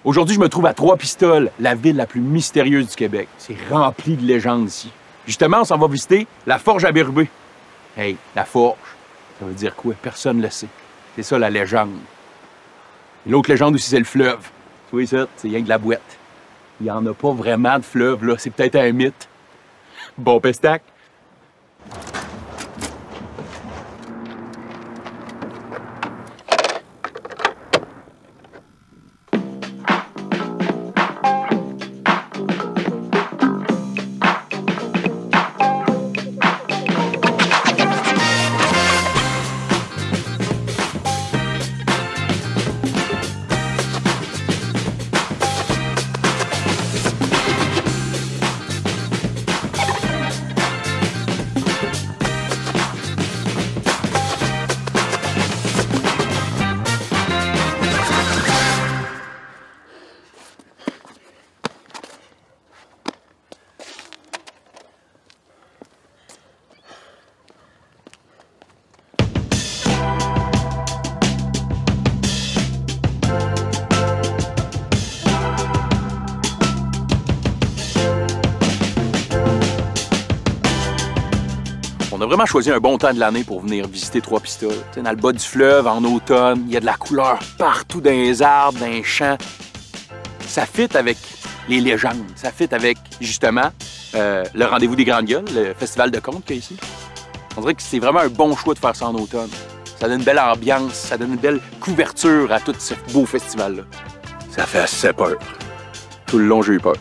Aujourd'hui, je me trouve à Trois-Pistoles, la ville la plus mystérieuse du Québec. C'est rempli de légendes ici. Justement, on s'en va visiter la Forge à Bérubé. Hey, la Forge, ça veut dire quoi? Personne ne le sait. C'est ça, la légende. Et l'autre légende aussi, c'est le fleuve. Tu vois ça? C'est rien que de la boîte. Il n'y en a pas vraiment de fleuve, là. C'est peut-être un mythe. Bon pestac. On a vraiment choisi un bon temps de l'année pour venir visiter Trois-Pistoles. Dans le bas du fleuve, en automne, il y a de la couleur partout dans les arbres, dans les champs. Ça fit avec les légendes. Ça fit avec, justement, le Rendez-vous des Grandes Gueules, le festival de contes qu'il y a ici. On dirait que c'est vraiment un bon choix de faire ça en automne. Ça donne une belle ambiance, ça donne une belle couverture à tout ce beau festival-là. Ça fait assez peur. Tout le long, j'ai eu peur.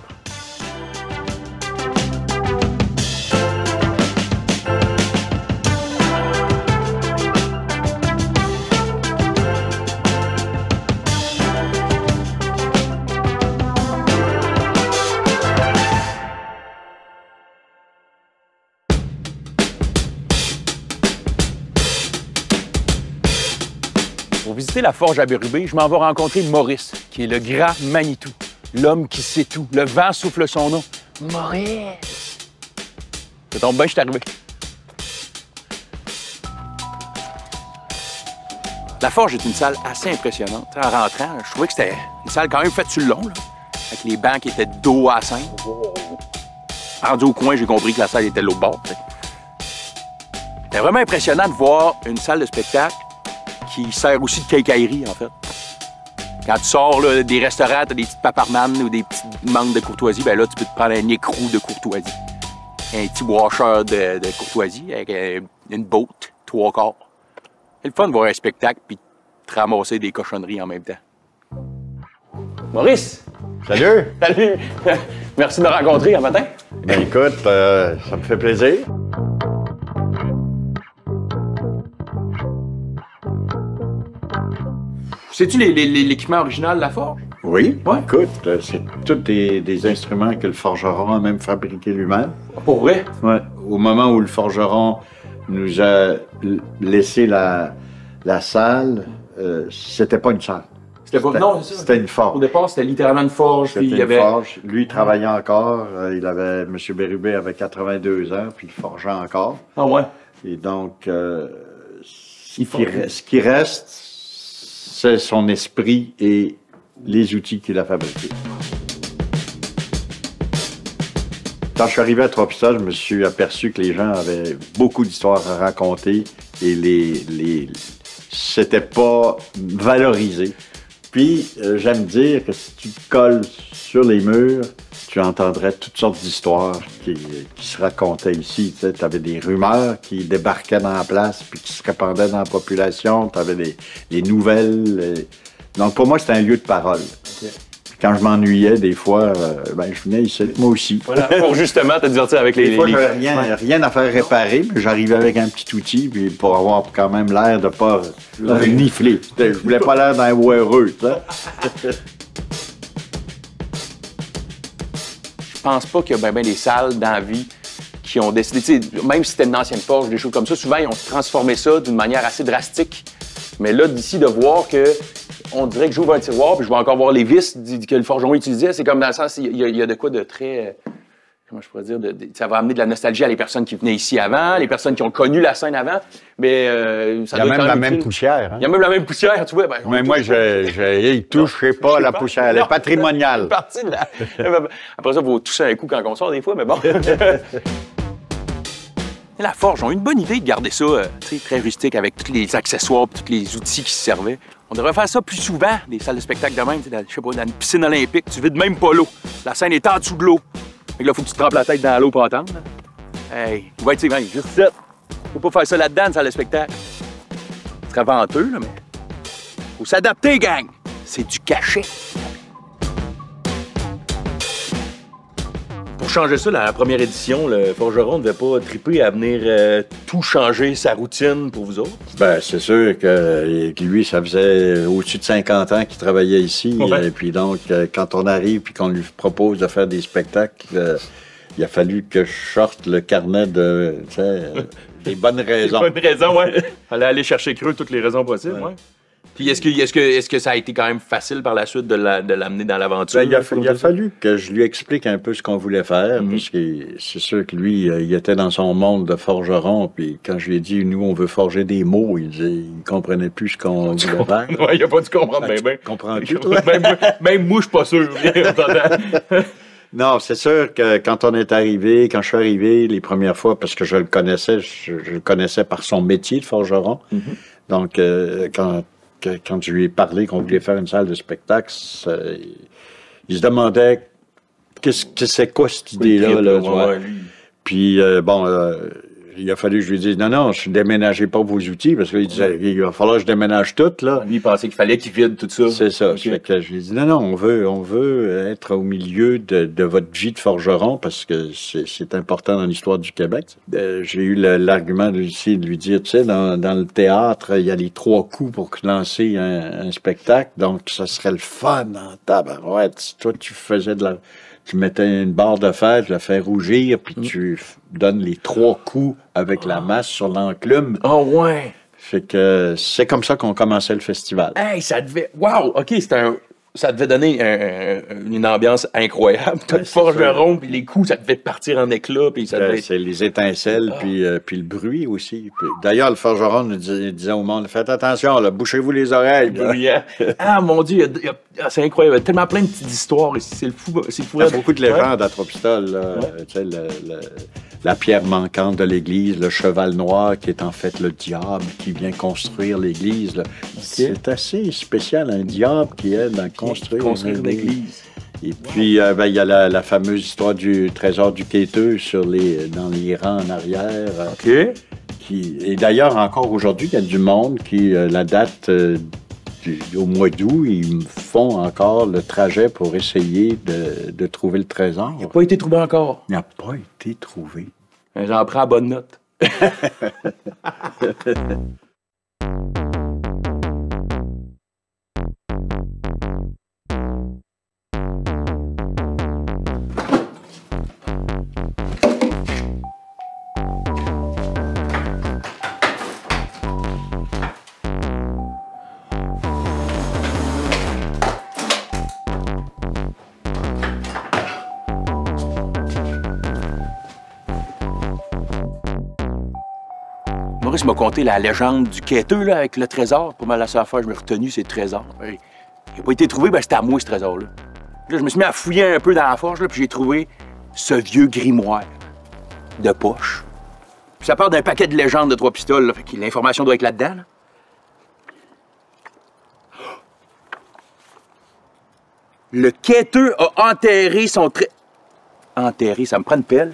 Pour visiter la Forge à Bérubé, je m'en vais rencontrer Maurice, qui est le grand Manitou, l'homme qui sait tout. Le vent souffle son nom. Maurice! Ça tombe bien, je suis arrivé. La Forge est une salle assez impressionnante. En rentrant, je trouvais que c'était une salle quand même faite sur le long, là, avec les bancs qui étaient de dos à la scène. Rendu au coin, j'ai compris que la salle était de l'autre bord. C'était vraiment impressionnant de voir une salle de spectacle qui sert aussi de quincaillerie, en fait. Quand tu sors là, des restaurants, t'as des petites paparmanes ou des petites manques de courtoisie, ben là, tu peux te prendre un écrou de courtoisie. Un petit washer de courtoisie avec une boat, 3/4. C'est le fun de voir un spectacle puis de ramasser des cochonneries en même temps. Maurice! Salut! Salut! Merci de me rencontrer un matin. Ben écoute, ça me fait plaisir. Sais-tu l'équipement original de la Forge? Oui, Ouais. écoute, c'est tous des instruments que le forgeron a même fabriqué lui-même. Pour vrai? Ouais. Au moment où le forgeron nous a laissé la salle, c'était pas une salle. C'était pas... Non, c'est ça. C'était une forge. Au départ, c'était littéralement une forge. Puis il y avait... forge. Lui, il travaillait encore. M. Bérubé avait 82 ans, puis il forgeait encore. Ah ouais? Et donc, ce qui reste, c'est son esprit et les outils qu'il a fabriqués. Quand je suis arrivé à Trois-Pistoles, je me suis aperçu que les gens avaient beaucoup d'histoires à raconter et c'était pas valorisé. Puis, j'aime dire que si tu te colles sur les murs, tu entendrais toutes sortes d'histoires qui se racontaient ici. Tu avais des rumeurs qui débarquaient dans la place puis qui se répandaient dans la population. Tu avais des nouvelles. Donc, pour moi, c'était un lieu de parole. Okay. Puis quand je m'ennuyais, des fois, je venais ici, moi aussi. Voilà, pour justement te divertir avec les... Des fois, j'avais rien à faire réparer, mais j'arrivais avec un petit outil puis pour avoir quand même l'air de pas nifler. Je voulais pas l'air d'un ouéreux, tu sais. Je pense pas qu'il y a bien des salles dans la vie qui ont décidé, même si c'était une ancienne forge, des choses comme ça, souvent ils ont transformé ça d'une manière assez drastique. Mais là, d'ici, de voir que on dirait que j'ouvre un tiroir puis je vais encore voir les vis que le forgeron utilisait, c'est comme dans le sens, il y a de quoi de très... comment je pourrais dire, ça va amener de la nostalgie à les personnes qui venaient ici avant, les personnes qui ont connu la scène avant, mais ça doit Il y a même la même poussière. Hein? Il y a même la même poussière, tu vois. Ben, mais moi, je toucherai pas la poussière, elle est patrimoniale. Partie de la... Après ça, il faut toucher un coup quand on sort des fois, mais bon. La Forge ont une bonne idée de garder ça très rustique avec tous les accessoires et tous les outils qui se servaient. On devrait faire ça plus souvent, des salles de spectacle de même, je sais pas, dans une piscine olympique, tu vides même pas l'eau. La scène est en dessous de l'eau. Fait que là, faut que tu te trempes la tête dans l'eau pour attendre. Là. Hey, il va être juste ça. Faut pas faire ça là-dedans, une salle de spectacle. Ce serait venteux, là, mais faut s'adapter, gang. C'est du cachet. Pour changer ça, la première édition, le Forgeron ne devait pas triper à venir tout changer sa routine pour vous autres? Ben, c'est sûr que lui, ça faisait au-dessus de 50 ans qu'il travaillait ici. Ouais. Et puis donc, quand on arrive et qu'on lui propose de faire des spectacles, il a fallu que je sorte le carnet de, des bonnes raisons. Des bonnes raisons, oui. Fallait aller chercher creux toutes les raisons possibles, oui. Puis est-ce que ça a été quand même facile par la suite de l'amener dans l'aventure? Ben, il a fallu que je lui explique un peu ce qu'on voulait faire, parce que c'est sûr que lui, il était dans son monde de forgeron, puis quand je lui ai dit, nous, on veut forger des mots, il comprenait plus ce qu'on voulait faire. Oui, il a pas dû comprendre bien. Comprends-tu, toi? Même moi, je suis pas sûr. Non, c'est sûr que quand je suis arrivé les premières fois, parce que je le connaissais, je le connaissais par son métier de forgeron, donc quand je lui ai parlé qu'on voulait faire une salle de spectacle, il se demandait c'est quoi cette idée-là. Là, puis, il a fallu que je lui dise, non, je ne déménageais pas vos outils, parce qu'il disait, il va falloir que je déménage tout, là. Lui, il pensait qu'il fallait qu'il vide tout ça. C'est ça. Okay. Fait que je lui ai dit, non, on veut être au milieu de votre vie de forgeron, parce que c'est important dans l'histoire du Québec. J'ai eu l'argument aussi de lui dire, tu sais, dans le théâtre, il y a les 3 coups pour lancer un spectacle, donc ça serait le fun en tabarouette. Toi, tu mettais une barre de fer, tu la fais rougir, puis tu donnes les 3 coups avec la masse sur l'enclume. Oh ouais! Fait que c'est comme ça qu'on commençait le festival. Hey, ça devait... Wow! OK, ça devait donner une ambiance incroyable. Tout le forgeron, puis les coups, ça devait partir en éclats, puis ça devait... C'est les étincelles, puis le bruit aussi. D'ailleurs, le forgeron nous disait au monde, faites attention, là, bouchez-vous les oreilles. Ah, mon Dieu, c'est incroyable. Il y a tellement plein de petites histoires ici. C'est le fou. Il y a beaucoup de légendes à Trois-Pistoles. La pierre manquante de l'église, le cheval noir qui est en fait le diable qui vient construire l'église. Okay. C'est assez spécial, un diable qui aide à construire une église. Et puis, il y a la fameuse histoire du trésor du quêteux dans les rangs en arrière. OK. Et d'ailleurs, encore aujourd'hui, il y a du monde qui, la date au mois d'août, ils font encore le trajet pour essayer de trouver le trésor. Il n'a pas été trouvé encore. Il n'a pas été trouvé. J'en prends à bonne note. Maurice m'a conté la légende du quêteux là, avec le trésor. Pas mal la seule fois je m'ai retenu, c'est le trésor. Il n'a pas été trouvé, c'était à moi ce trésor-là. Là, je me suis mis à fouiller un peu dans la forge, là, puis j'ai trouvé ce vieux grimoire de poche. Puis ça part d'un paquet de légendes de Trois-Pistoles, fait que l'information doit être là-dedans. Là. Le quêteux a enterré son Enterré, ça me prend une pelle.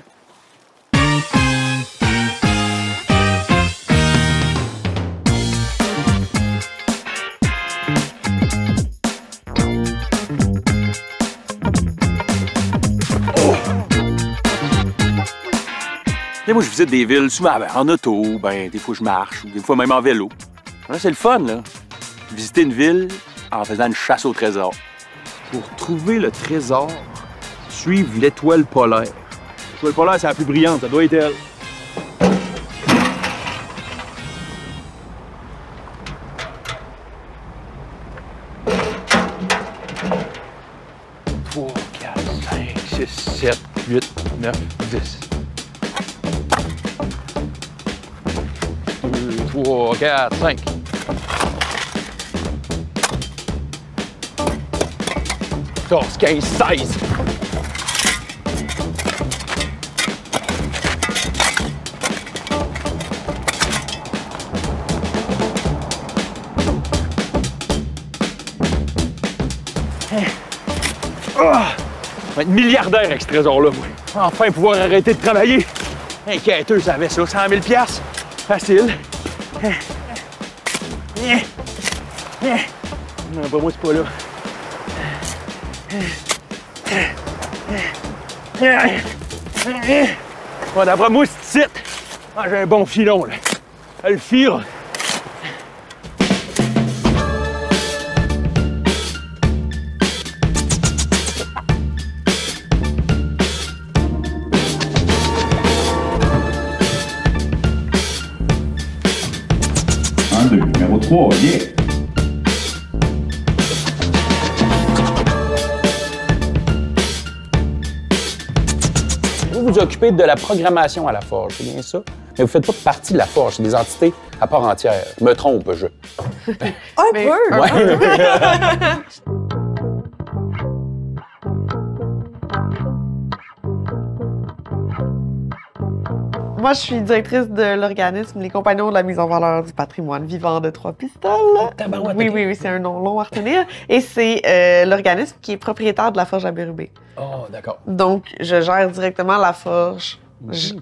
Moi, je visite des villes souvent en auto, des fois je marche, ou des fois même en vélo. Là, c'est le fun, là. Visiter une ville en faisant une chasse au trésor. Pour trouver le trésor, suivre l'étoile polaire. L'étoile polaire, c'est la plus brillante, ça doit être elle. « 3, 4, 5, 6, 7, 8, 9, 10. 2, 3, 4, 5. 14, 15, 16. Je vais être milliardaire avec ce trésor-là, moi. Enfin pouvoir arrêter de travailler. Un quêteux, ça avait ça, 100 000 $. Facile. Non, pas moi, c'est pas là. Bon, d'après moi, c'est ici. Ah, j'ai un bon filon, là. Le fire. Numéro 3, yeah! Vous vous occupez de la programmation à la forge, c'est bien ça? Mais vous ne faites pas partie de la forge, c'est des entités à part entière. Je me trompe, je. Un peu! Ouais. Moi, je suis directrice de l'organisme Les Compagnons de la mise en valeur du patrimoine vivant de Trois-Pistoles. Oui, c'est un nom long à retenir. Et c'est l'organisme qui est propriétaire de la forge à Bérubé. Oh, d'accord. Donc, je gère directement la forge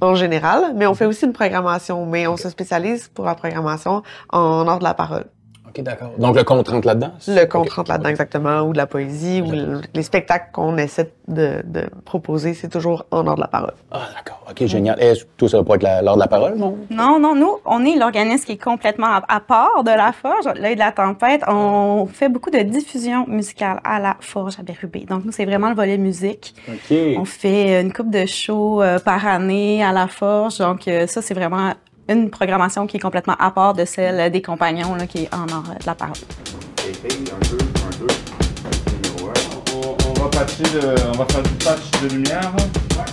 en général, mais on fait aussi une programmation. Mais on se spécialise pour la programmation en art de la parole. OK, d'accord. Donc, le compte rentre là-dedans? Le compte rentre là-dedans, exactement, ou de la poésie, ou les spectacles qu'on essaie de proposer, c'est toujours en art de la parole. Ah, d'accord. OK, génial. Est-ce que tout ça va pas être l'art de la parole, non? Non, nous, on est l'organisme qui est complètement à part de la Forge, l'Œil de la Tempête. On fait beaucoup de diffusion musicale à la Forge à Bérubé. Donc, nous, c'est vraiment le volet musique. OK. On fait une couple de shows par année à la Forge. Donc, ça, c'est vraiment une programmation qui est complètement à part de celle des Compagnons, là, qui est en art de la parole. On va faire du patch de lumière. Ouais.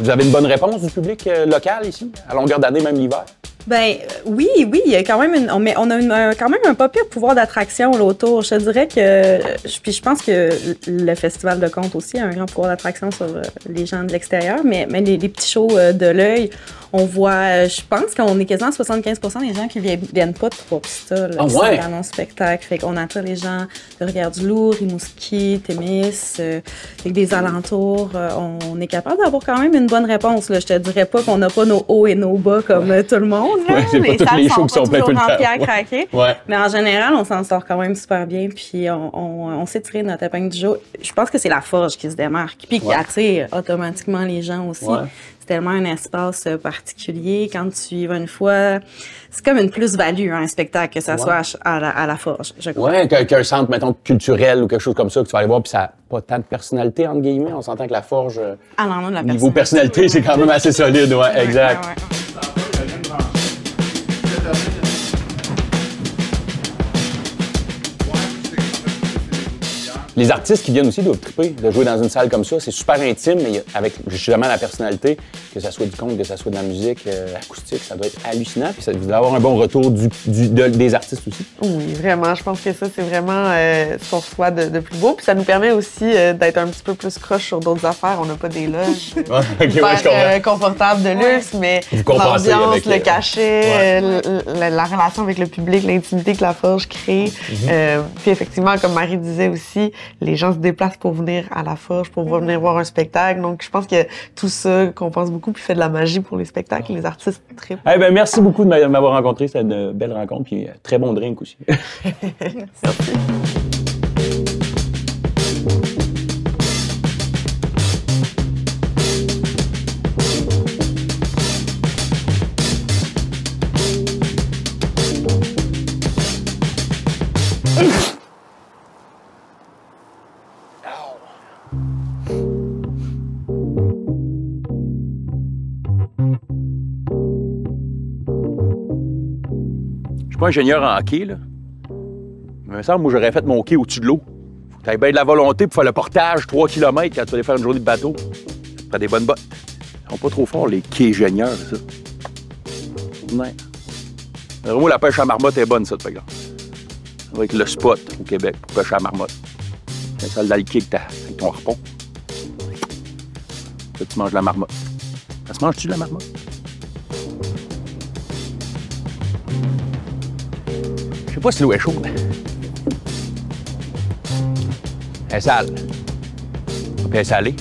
Vous avez une bonne réponse du public local ici, à longueur d'année, même l'hiver? Ben oui, il y a quand même on a quand même un pas pire pouvoir d'attraction là, autour. Je te dirais que puis je pense que le Festival de contes aussi a un grand pouvoir d'attraction sur les gens de l'extérieur, mais les petits shows de l'œil, on voit, je pense qu'on est quasiment à 75% des gens qui viennent pas de Trois-Pistoles qui sont dans nos spectacles. Fait qu'on attire les gens de Rivière-du-Loup, Rimouski, Témis, avec des alentours. On est capable d'avoir quand même une bonne réponse. Là. Je te dirais pas qu'on n'a pas nos hauts et nos bas comme tout le monde. Ouais, c'est pas tous les shows qui sont pleins tout le temps. Craquer. Ouais. Mais en général, on s'en sort quand même super bien. Puis on sait tirer notre épingle du jeu. Je pense que c'est la forge qui se démarque. Puis qui attire automatiquement les gens aussi. Ouais. C'est tellement un espace particulier. Quand tu y vas une fois, c'est comme une plus-value, un spectacle, que ça soit à la forge, je crois. Oui, qu'un centre, mettons, culturel ou quelque chose comme ça que tu vas aller voir, puis ça n'a pas tant de personnalité, entre guillemets. On s'entend que la forge, niveau personnalité, c'est quand même assez solide, ouais, exact. Ouais. Les artistes qui viennent aussi doivent triper de jouer dans une salle comme ça. C'est super intime, mais avec justement la personnalité, que ça soit du conte, que ça soit de la musique acoustique, ça doit être hallucinant. Puis ça doit avoir un bon retour des artistes aussi. Oui, vraiment. Je pense que ça, c'est vraiment ce qu'on reçoit de plus beau. Puis ça nous permet aussi d'être un petit peu plus croche sur d'autres affaires. On n'a pas des loges confortables de luxe, mais l'ambiance, le cachet, la relation avec le public, l'intimité que la forge crée. Puis effectivement, comme Marie disait aussi, les gens se déplacent pour venir à la forge, pour venir voir un spectacle. Donc, je pense que tout ça compense beaucoup puis fait de la magie pour les spectacles. Les artistes trippent. Eh bien, merci beaucoup de m'avoir rencontré. C'était une belle rencontre puis très bon drink aussi. Merci. Je suis pas ingénieur en hockey, là. Mais il me semble, moi, j'aurais fait mon hockey au-dessus de l'eau. Faut que tu aies bien de la volonté pour faire le portage 3 km quand tu vas aller faire une journée de bateau. Prends des bonnes bottes. Ils sont pas trop forts, les quai-génieurs, ça. Ouais. Vraiment, la pêche à marmotte est bonne, ça, par exemple. Avec le spot au Québec pour pêcher à marmotte. C'est ça, dans le quai avec ton harpon. Là, tu manges la marmotte. Ça se mange-tu, la marmotte? Je sais pas si l'eau est chaude. Elle est sale. Puis elle est salée.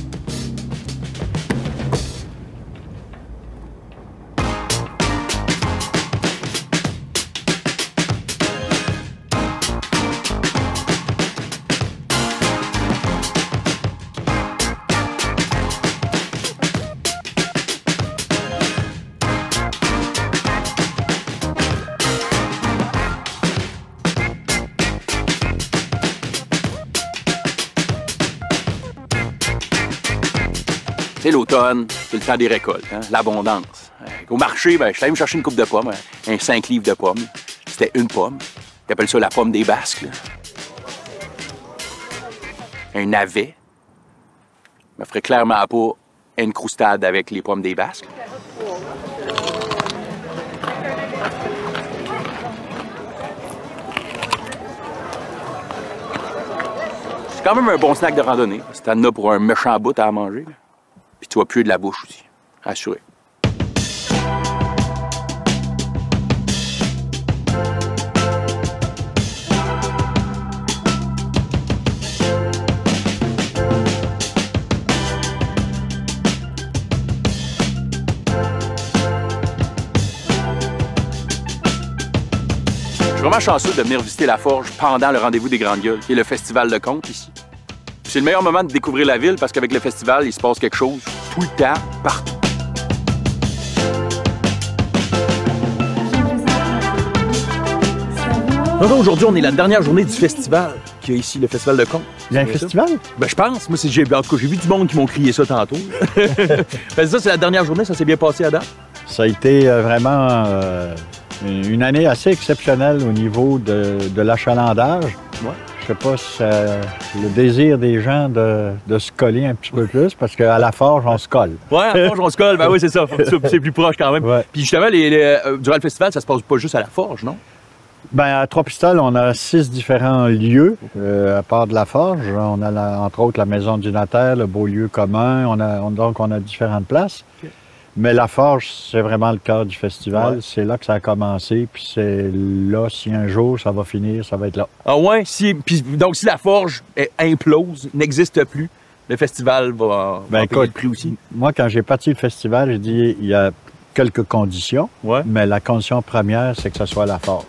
C'est l'automne, c'est le temps des récoltes, hein? L'abondance. Au marché, ben, je suis allé me chercher une coupe de pommes, un 5 livres de pommes. C'était une pomme. Ils appellent ça la pomme des Basques. Là. Un navet. Je me ferait clairement pas une croustade avec les pommes des Basques. C'est quand même un bon snack de randonnée. Si t'en as pour un méchant bout à manger. Là. Puis tu vas puer de la bouche aussi, assuré. Je suis vraiment chanceux de venir visiter la forge pendant le rendez-vous des Grandes Gueules, qui est le festival de conte ici. C'est le meilleur moment de découvrir la ville parce qu'avec le festival, il se passe quelque chose tout le temps, partout. Aujourd'hui, on est la dernière journée du festival qu'il y a ici, le festival de conte. Il y a un festival? Ben, je pense. Moi, en tout cas, j'ai vu du monde qui m'ont crié ça tantôt. Ça, c'est la dernière journée, ça s'est bien passé à date? Ça a été vraiment une année assez exceptionnelle au niveau de l'achalandage. Ouais. Je sais pas si c'est le désir des gens de se coller un petit peu plus, parce qu'à la forge, on se colle. Ouais, à la forge, on se colle. Ben oui, c'est ça. C'est plus proche quand même. Ouais. Puis justement, durant le festival, ça se passe pas juste à la forge, non? Ben, à Trois-Pistoles, on a 6 différents lieux, à part de la forge. On a, entre autres, la maison du notaire, le beau lieu commun. Donc, on a différentes places. Okay. Mais la forge, c'est vraiment le cœur du festival. Ouais. C'est là que ça a commencé. Puis c'est là, si un jour ça va finir, ça va être là. Ah ouais? Donc, si la forge implose, n'existe plus, le festival va payer le prix aussi? Moi, quand j'ai parti le festival, j'ai dit il y a quelques conditions. Ouais. Mais la condition première, c'est que ce soit la forge.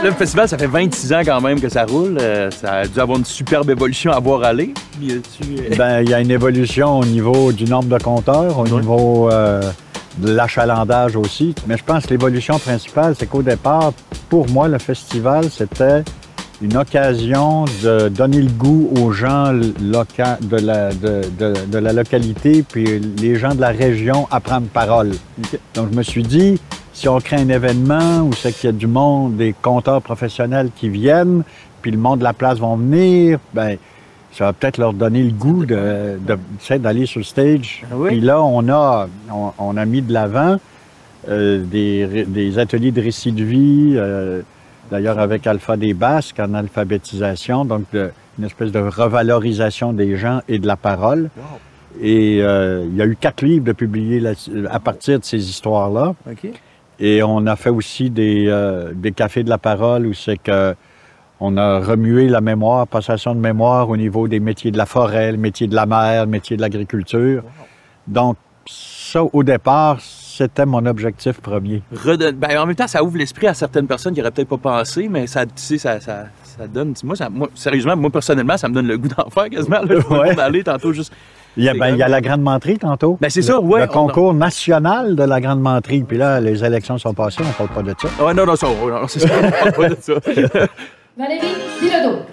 Le festival, ça fait 26 ans quand même que ça roule. Ça a dû avoir une superbe évolution à voir aller. Ben, il y a une évolution au niveau du nombre de compteurs, au niveau de l'achalandage aussi. Mais je pense que l'évolution principale, c'est qu'au départ, pour moi, le festival, c'était une occasion de donner le goût aux gens de la localité, puis les gens de la région à prendre parole. Okay. Donc, je me suis dit, si on crée un événement où c'est qu'il y a du monde, des compteurs professionnels qui viennent, puis le monde de la place vont venir, ben ça va peut-être leur donner le goût d'aller sur le stage. Oui. Puis là, on a mis de l'avant des ateliers de récit de vie, d'ailleurs avec Alpha des Basques en alphabétisation, donc une espèce de revalorisation des gens et de la parole. Wow. Et il y a eu 4 livres de publiés à partir de ces histoires-là. Okay. Et on a fait aussi des cafés de la parole où c'est que on a remué la mémoire, passation de mémoire au niveau des métiers de la forêt, le métier de la mer, le métier de l'agriculture. Wow. Donc, ça, au départ, c'était mon objectif premier. Ben, en même temps, ça ouvre l'esprit à certaines personnes qui n'auraient peut-être pas pensé, mais ça donne... Moi, sérieusement, moi, personnellement, ça me donne le goût d'en faire quasiment. Là, je vais aller tantôt juste... Il y a la Grande Menterie tantôt. Ben c'est ça, oui. Le concours national de la Grande Menterie. Puis là, les élections sont passées, on ne parle pas de ça. Ah, non, c'est ça, on ne parle pas de ça. Valérie Bilodeau.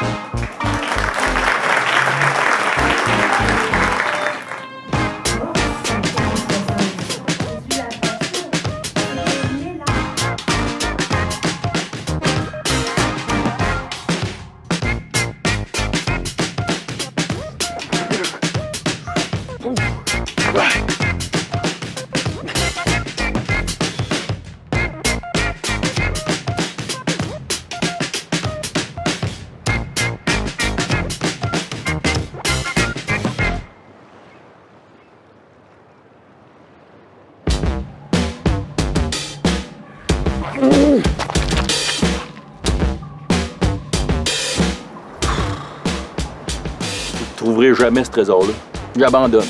Je ne trouverai jamais ce trésor-là. J'abandonne.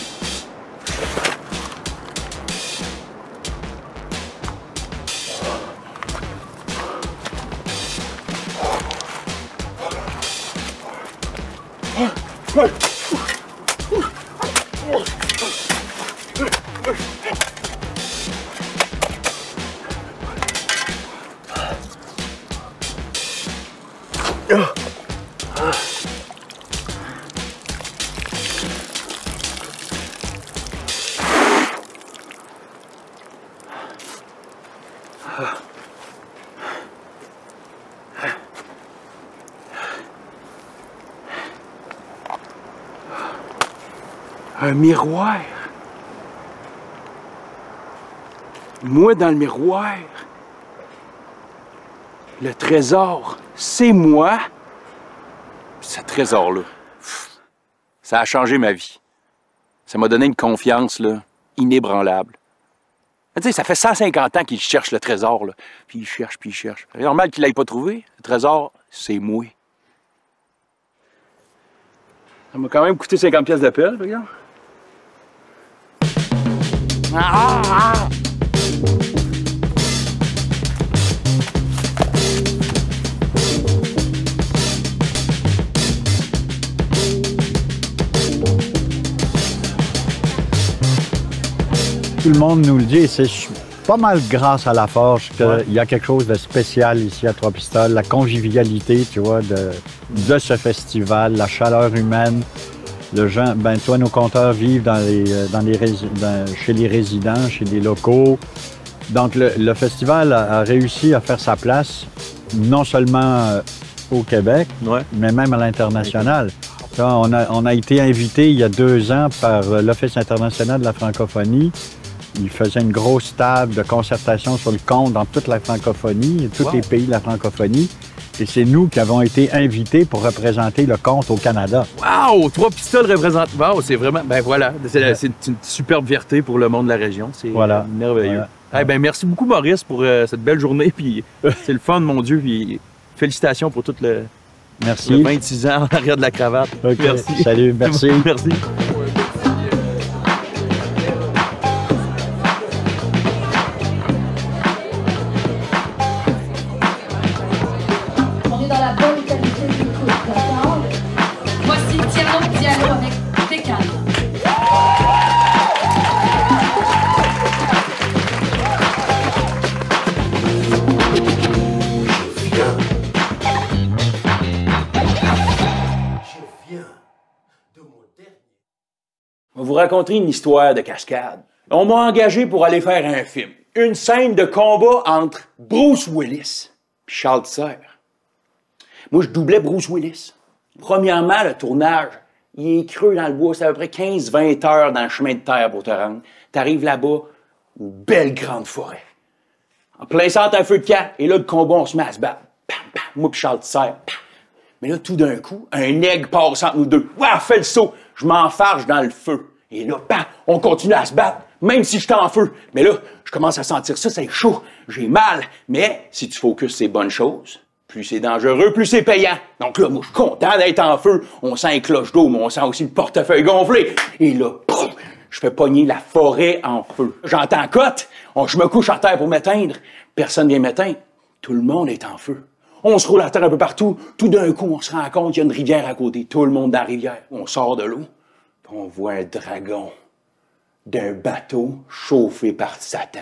Un miroir. Moi dans le miroir. Le trésor, c'est moi. Ce trésor-là, ça a changé ma vie. Ça m'a donné une confiance là, inébranlable. Tu sais, ça fait 150 ans qu'il cherche le trésor, là. Puis il cherche, puis il cherche. C'est normal qu'il l'ait pas trouvé. Le trésor, c'est moi. Ça m'a quand même coûté 50 pièces d'appel, regarde. Ah! Tout le monde nous le dit, et c'est pas mal grâce à la forge qu'il y a quelque chose de spécial ici à Trois-Pistoles. La convivialité, tu vois, de ce festival, la chaleur humaine. Le gens, ben toi, nos compteurs vivent chez les résidents, chez les locaux. Donc, le festival a réussi à faire sa place, non seulement au Québec, mais même à l'international. On a été invité il y a 2 ans par l'Office international de la francophonie. Il faisait une grosse table de concertation sur le conte dans toute la francophonie, tous les pays de la francophonie. Et c'est nous qui avons été invités pour représenter le conte au Canada. Wow! Trois-Pistoles représentent... Wow, c'est vraiment... Ben voilà, c'est une superbe fierté pour le monde de la région. C'est merveilleux. Voilà. Eh ben, merci beaucoup, Maurice, pour cette belle journée. Puis c'est le fun, mon Dieu. Puis félicitations pour tout le 26 ans en arrière de la cravate. Okay. Merci. Salut, merci. Merci. Je vais vous raconter une histoire de cascade. On m'a engagé pour aller faire un film. Une scène de combat entre Bruce Willis et Charles Tisser. Moi, je doublais Bruce Willis. Premièrement, le tournage, il est creux dans le bois. C'est à peu près 15-20 heures dans le chemin de terre pour te rendre. T'arrives là-bas, une belle grande forêt. En plein centre, un feu de camp. Et là, le combat, on se met à se battre. Bam, bam, moi puis Charles Tisser. Bam. Mais là, tout d'un coup, un aigle passe entre nous deux. Ouah, fais le saut. Je m'enfarge dans le feu. Et là, bam, on continue à se battre, même si je suis en feu. Mais là, je commence à sentir ça, c'est chaud, j'ai mal. Mais si tu focuses ces bonnes choses, plus c'est dangereux, plus c'est payant. Donc là, moi, je suis content d'être en feu. On sent les cloches d'eau, mais on sent aussi le portefeuille gonflé. Et là, boum, je fais pogner la forêt en feu. J'entends cote, je me couche à terre pour m'éteindre. Personne vient m'éteindre. Tout le monde est en feu. On se roule à terre un peu partout. Tout d'un coup, on se rend compte qu'il y a une rivière à côté. Tout le monde dans la rivière. On sort de l'eau. On voit un dragon d'un bateau chauffé par Satan.